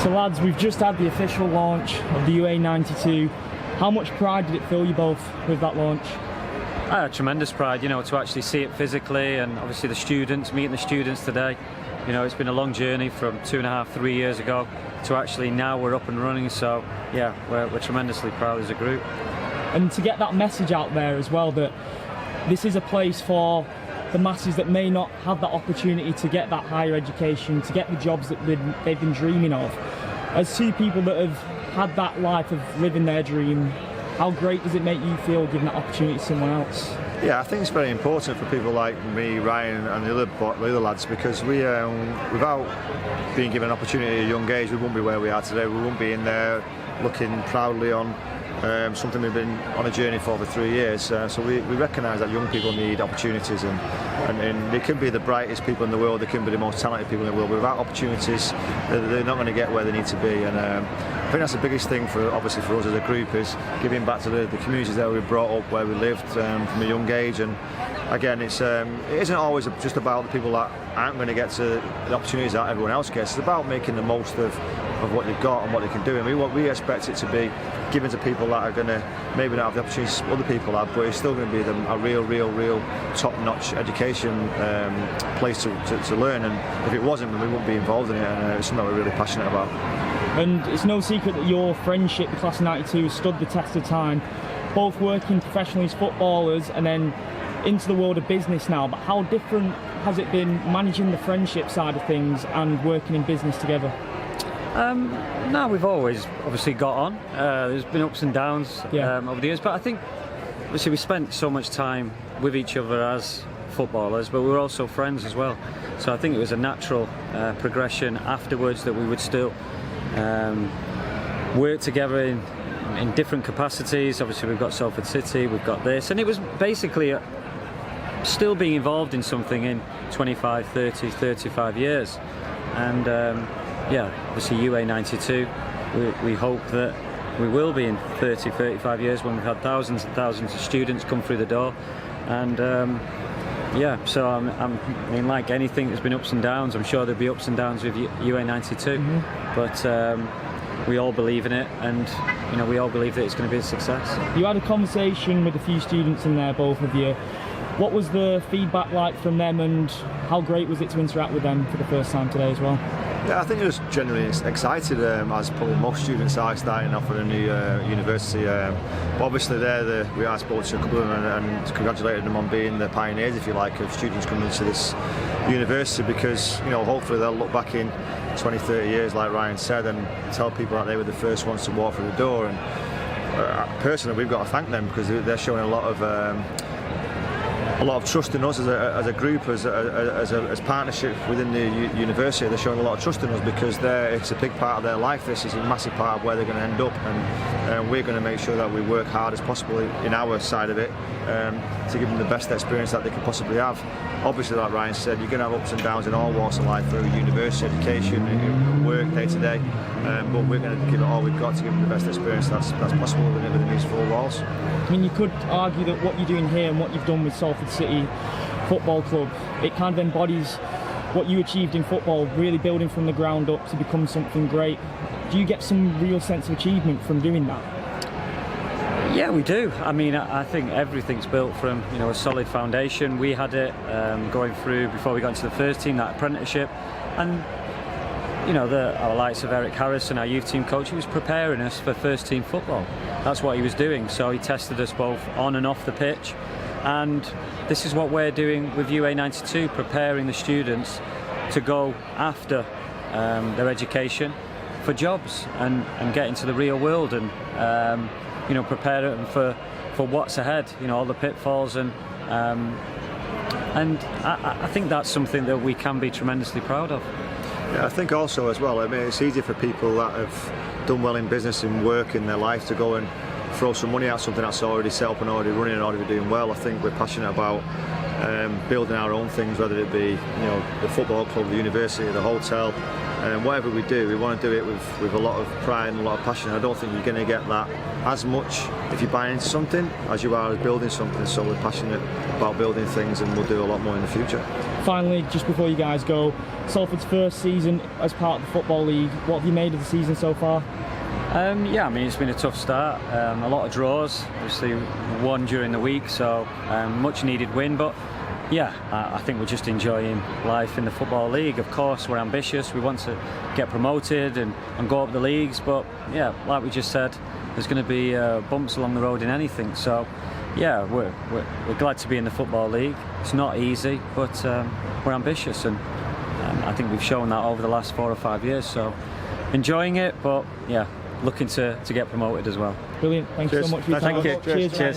So lads, we've just had the official launch of the UA92. How much pride did it fill you both with that launch? I had tremendous pride, you know, to actually see it physically, and obviously the students, meeting the students today. You know, it's been a long journey from 2.5, 3 years ago to actually now we're up and running. So yeah, we're tremendously proud as a group. And to get that message out there as well, that this is a place for the masses that may not have that opportunity to get that higher education, to get the jobs that they've been dreaming of. As two people that have had that life of living their dream, how great does it make you feel giving that opportunity to someone else? Yeah, I think it's very important for people like me, Ryan, and the other lads, because we, without being given an opportunity at a young age, we wouldn't be where we are today. We wouldn't be in there looking proudly on something we've been on a journey for 3 years. So we recognise that young people need opportunities, and they can be the brightest people in the world, they can be the most talented people in the world, but without opportunities, they're not going to get where they need to be. And I think that's the biggest thing obviously for us as a group, is giving back to the communities that we brought up, where we lived from a young age. And again, it isn't always just about the people that aren't going to get to the opportunities that everyone else gets. It's about making the most of what they've got and what they can do. And we expect it to be given to people that are going to maybe not have the opportunities other people have, but it's still going to be a real top-notch education place to learn. And if it wasn't, then we wouldn't be involved in it. And it's something we're really passionate about. And it's no secret that your friendship, the class of '92, stood the test of time, both working professionally as footballers and then into the world of business now. But how different has it been managing the friendship side of things and working in business together? No, we've always obviously got on. There's been ups and downs over the years, but I think obviously we spent so much time with each other as footballers, but we were also friends as well. So I think it was a natural progression afterwards that we would still work together in different capacities. Obviously we've got Salford City, we've got this, and it was basically still being involved in something in 25, 30, 35 years. And yeah, obviously UA92, we hope that we will be in 30, 35 years when we've had thousands and thousands of students come through the door. And yeah, so I mean, like anything, there's been ups and downs. I'm sure there'll be ups and downs with UA92, but we all believe in it, and you know, we all believe that it's going to be a success. You had a conversation with a few students in there, both of you. What was the feedback like from them, and how great was it to interact with them for the first time today as well? Yeah, I think I was generally excited, as probably most students are starting off at a new university. But obviously I spoke to a couple of them and congratulated them on being the pioneers, if you like, of students coming into this university, because you know, hopefully they'll look back in 20, 30 years, like Ryan said, and tell people that they were the first ones to walk through the door. And personally, we've got to thank them, because they're showing a lot of trust in us as a group, as partnership within the university. They're showing a lot of trust in us, because it's a big part of their life. This is a massive part of where they're going to end up, and we're going to make sure that we work hard as possible in our side of it to give them the best experience that they can possibly have. Obviously, like Ryan said, you're going to have ups and downs in all walks of life through university education, work day to day, but we're going to give it all we've got to give them the best experience that's possible within these four walls. I mean, you could argue that what you're doing here and what you've done with Salford City Football Club, it kind of embodies what you achieved in football, really building from the ground up to become something great. Do you get some real sense of achievement from doing that? Yeah, we do. I mean, I think everything's built from, you know, a solid foundation. We had it going through before we got into the first team, that apprenticeship, and you know, our likes of Eric Harrison, our youth team coach, he was preparing us for first team football. That's what he was doing. So he tested us both on and off the pitch, and this is what we're doing with UA92, preparing the students to go after their education for jobs and get into the real world, and you know, prepare them for what's ahead, you know, all the pitfalls, and I think that's something that we can be tremendously proud of. Yeah, I think also as well, I mean, it's easy for people that have done well in business and work in their life to go and throw some money at something that's already set up and already running and already doing well. I think we're passionate about building our own things, whether it be, you know, the football club, the university, the hotel, whatever we do, we want to do it with a lot of pride and a lot of passion. I don't think you're going to get that as much if you buy into something as you are as building something. So we're passionate about building things, and we'll do a lot more in the future. Finally, just before you guys go, Salford's first season as part of the Football League, what have you made of the season so far? Yeah, I mean, it's been a tough start, a lot of draws, obviously one during the week, so much needed win, but yeah, I think we're just enjoying life in the Football League. Of course, we're ambitious, we want to get promoted and go up the leagues, but yeah, like we just said, there's going to be bumps along the road in anything, so yeah, we're glad to be in the Football League. It's not easy, but we're ambitious, and I think we've shown that over the last 4 or 5 years, so enjoying it, but yeah, looking to get promoted as well. Brilliant, thank you so much for your time. Thank you. Cheers. Cheers.